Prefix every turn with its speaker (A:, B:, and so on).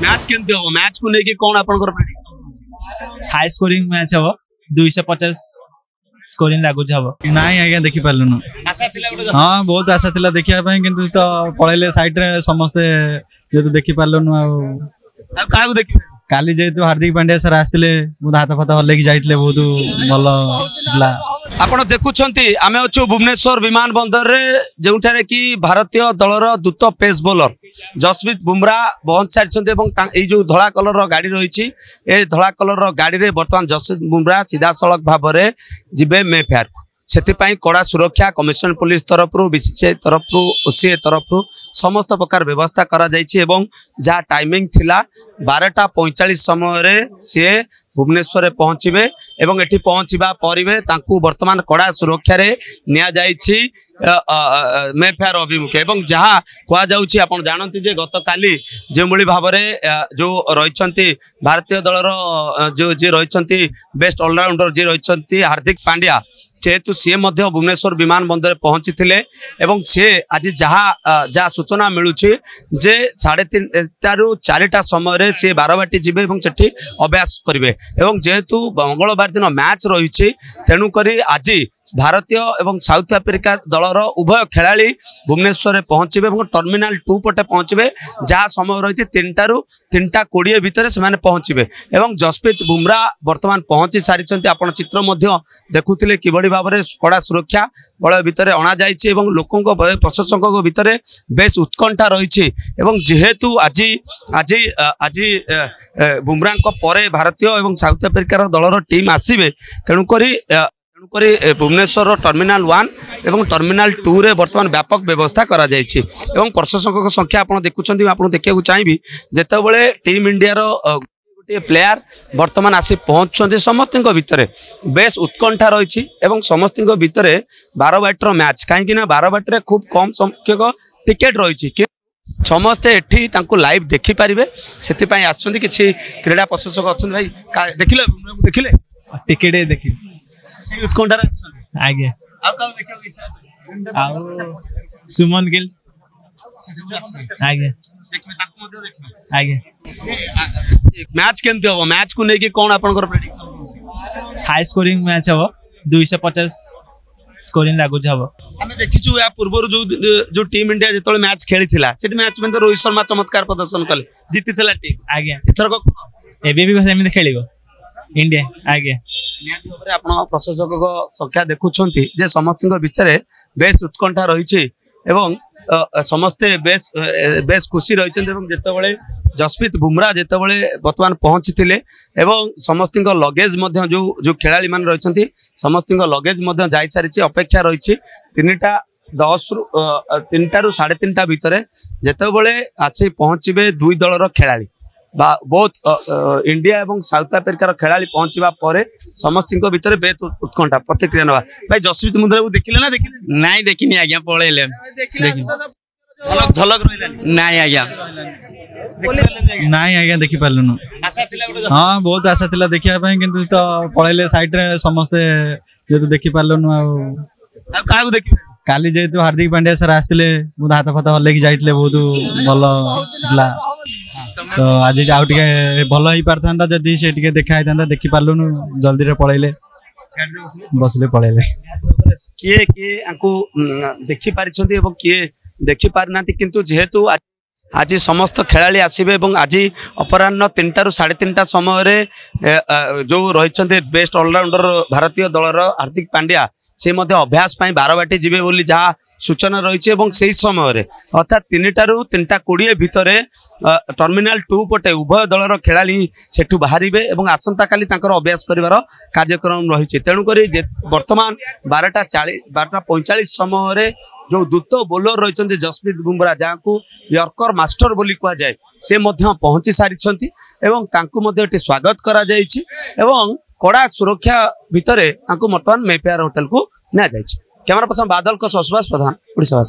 A: Match केमती हो match को लेके कौन आपनकर प्रेडिक्शन
B: हाई स्कोरिंग मैच हम 250 स्कोरिंग लागू हम
C: ना आज्ञा देखी पार्लुनु
A: आशा थिला गोटे
C: हाँ बहुत आशा थिला देखिया किंतु तो पळैले साइड रे समस्ते जेतु देखि पार्लुनु
A: आ काहा को देखि
C: काली जेतु हार्दिक पांड्या सर आस्तिले मुदा हाथ फाथ हल्ले की जाइतले बहुत भल
A: आपण देखुछंती आमे अछु भुवनेश्वर विमान बंदर रे जेउठारे कि भारतीय दलर दूत पेस बॉलर जसप्रीत बुमराह पहुंच सारिछंती एवं ए जो धला कलर रो गाड़ी रहिछि ए धला कलर रो गाड़ी रे वर्तमान जसप्रीत बुमराह सीधा सड़क भाव रे जिबे मेफेयर से कड़ा सुरक्षा कमिशन पुलिस तरफ बीसीसीआई तरफ ओसीए तरफ समस्त प्रकार व्यवस्था करा जायछि एवं जहाँ टाइमिंग थिला 12:45 समय सी भुवनेश्वर पहुंचे एवं एठी पहुंचवा परिवे तांकु वर्तमान कड़ा सुरक्षा रे निया जायछि मेफेयर अभिमुखे एवं जहाँ कह जाउछि आपण जानନ୍ତି जे गत काली जे मुली भाव रे जो रहिछंती भारतीय दलर जो जे रहिछंती बेस्ट ऑलराउंडर जे रहिछंती हार्दिक पांड्या जेहेतु सी भुवनेश्वर विमान बंदर पहुंची थे एवं सी आज जहाँ जहाँ सूचना मिलूँ जे 3:30 ରୁ 4टा समय सी बारवाटी जी अभ्यास करेंगे एवं जेहेतु मंगलवार दिन मैच रही तेणुक आज भारतीय एवं साउथ आफ्रिका दलर उभय खेलाड़ी भुवनेश्वर पहुंचे टर्मिनाल 2 पटे पहुंचे जहाँ समय रही 3टा ରୁ 3:20 भितर से पहुंचे एवं जसप्रीत बुमराह वर्तमान पहुंची सारी आपण चित्र देखुले कि भाव में कड़ा सुरक्षा बल भितर अणा जाइए लोकों प्रशंसकों भितर बेस उत्कंठा रही जेहेतु आज आज आज बुमराह पर भारतीय एवं साउथ आफ्रिकार दलर टीम आसवे तेणुक भुवनेश्वर टर्मिनाल 1 एवं टर्मिनाल 2 रे वर्तमान व्यापक व्यवस्था करा जायछि एवं प्रशंसकों संख्या आप देखुं आप देखा चाहिए जितेबाला टीम इंडिया गोटे प्लेयर वर्तमान आसी पहुंचते समस्त भितर बेस उत्कंठा रही समस्त भितर 12 मैच कहीं 12 खूब कम संख्यक टिकेट रही समस्ते एठी तांको लाइव देखि पारिबे सेति आछंती किछि क्रीडा प्रशंसक अछन भाई देखिले
B: टिकेट देखि
A: उत्कंठा
B: आगे
A: आ का देखियो इच्छा
B: आ सुमन गिल आगे
A: देखबे ताको मध्ये देखबे
B: आगे
A: मैच केमती हो मैच को लेके कौन आपनकर प्रेडिक्शन
B: हाई स्कोरिंग मैच हम 250 स्कोरिंग लागू हम
A: हमें देखिछु या पूर्व जो टीम इंडिया जेतले मैच खेली मैच में रोहित शर्मा चमत्कार प्रदर्शन कले जीती टीम
B: आगे
A: एथर
B: एबे भी सेମିତି खेलिबो इंडिया आगे
A: प्रशंसक संख्या देखुंट जे समस्त भितर बेस उत्कंठा रही एवं समस्ते बेस बेस खुशी रही जितेबाला जसप्रीत बुमराह जितेबाला वर्तमान पहुंची थे एवं समस्त लगेज जो जो खेलाड़ी मान रही समस्त लगेज जा सारी अपेक्षा रही 3:10 ରୁ 3टा ରୁ 3:30 भितर जितेबाला आसी पहुंचे दुई दलर खेलाड़ी बहुत इंडिया एवं साउथ आफ्रिकार खेलाड़ी पहुंचवा पर समस्त भितर बेस उत्कंठा प्रतिक्रिया नवा भाई जसप्रीत बुमराह देखिले ना देखिले
D: नहीं देखिनी आज्ञा पळेले
A: झलक रहिलानी
D: नहीं आज्ञा
C: ना आज्ञा देखी पार्लुनु
A: आशा थिला गोटे
C: हाँ बहुत आशा थिला देखिया किंतु तो पळैले साइड रे समस्ते जेतु देखि पार्लुनु
A: आ काहा को देखि
C: काली जेतु हार्दिक पांड्या सर आस्तिले मुदा हाथ फाथ हल्ले की जाइतले बहुत भल तो आज आउ टिके भल ही पारथांता जदी से टिके देखा हैतांता देखि पार्लुनु जल्दी रे पळैले बसले पळैले
A: किए किए आंको देखि पारिछंती एवं किए देखि पारनांती किंतु जेहेतु आज समस्त खेलाड़ी आसबे आज अपराह्न 3टा ରୁ 3:30 समय जो रही बेस्ट ऑलराउंडर भारतीय दलर हार्दिक पांड्या से अभ्यास बारवाटी जीवे बोली जहाँ सूचना रही से समय अर्थात 3टा ରୁ 3:20 भितर टर्मिनाल 2 पटे उभय दलर खेलाड़ी सेठू बाहर आसंता काली अभ्यास कर कार्यक्रम रही तेणुक वर्तमान 12:45 समय जो दूत बोलर रही जसप्रीत बुमराह जहाँ को यर्कर मास्टर बोली कह जाए से पहुंची सारी स्वागत करा एवं कड़ा सुरक्षा भितर बर्तमान मेफेयर होटल को निया कैमरा पर्सन बादल को सुभाष प्रधान ओडिशा।